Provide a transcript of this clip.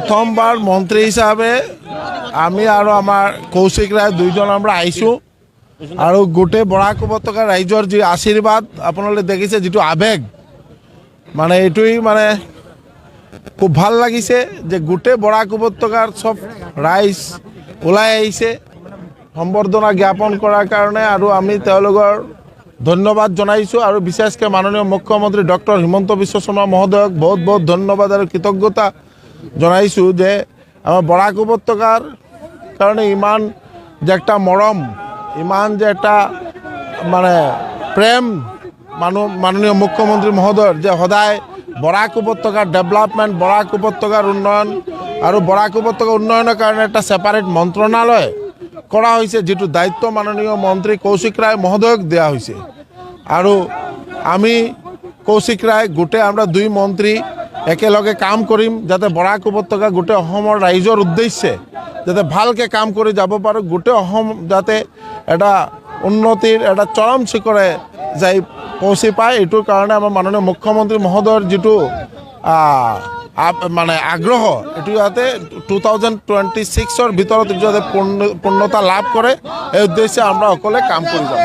প্ৰথমবাৰ মন্ত্ৰী হিসাবে আমি আৰ আমাৰ কৌশিক ৰায় দুইজন আমৰা আইছো আৰু গোটেই বৰাক উপত্যকা ৰাইজৰ যি আশীৰ্বাদ আপোনালোকে দেখিছে যিটো আবেগ মানে এইটোই মানে খুব ভাল লাগিছে যে গোটেই বৰাক উপত্যকাৰ সব ৰাইজ ওলাই আহিছে সম্বৰ্ধনা জ্ঞাপন কৰাৰ কাৰণে আৰু আমি তেওঁলোকৰ ধন্যবাদ জনাইছোঁ আৰু বিশেষকৈ মাননীয় মুখ্যমন্ত্ৰী ডক্টৰ হিমন্ত বিশ্ব শৰ্মা মহোদয়ক বহুত বহুত ধন্যবাদ আৰু কৃতজ্ঞতা জনাইছোঁ যে আমাৰ বৰাক উপত্যকাৰ কাৰণে ইমান যে একটা মৰম ইমান যে একটা মানে প্ৰেম মাননীয় মুখ্যমন্ত্ৰী মহোদয়ৰ যে সদায় বৰাক উপত্যকাৰ ডেভেলপমেণ্ট বৰাক উপত্যকাৰ উন্নয়ন আৰু বৰাক উপত্যকা উন্নয়নৰ কাৰণে এটা ছেপাৰেট মন্ত্ৰণালয় কৰা হৈছে যেটো দায়িত্ব মাননীয় মন্ত্ৰী কৌশিক ৰায় মহোদয়ক দিয়া হৈছে আৰু আমি কৌশিক ৰায় গোটেই আমৰা দুই মন্ত্ৰী একেলগে কাম কৰিম যাতে বৰাক উপত্যকা গোটেই অসমৰ ৰাইজৰ উদ্দেশ্যে যাতে ভালকে কাম কৰি যাব পাৰো গোটেই অসম যাতে এটা উন্নতিৰ এটা চৰম শিখৰে যাই পৌঁছি পায় এইটোৰ কাৰণে আমাৰ মাননীয় মুখ্যমন্ত্ৰী মহোদয়ৰ যেটো মানে আগ্ৰহ এটো যাতে 2026 ভিতৰত যাতে পূৰ্ণতা লাভ কৰে এই উদ্দেশ্যে আমৰা সকলে কাম কৰি যাম।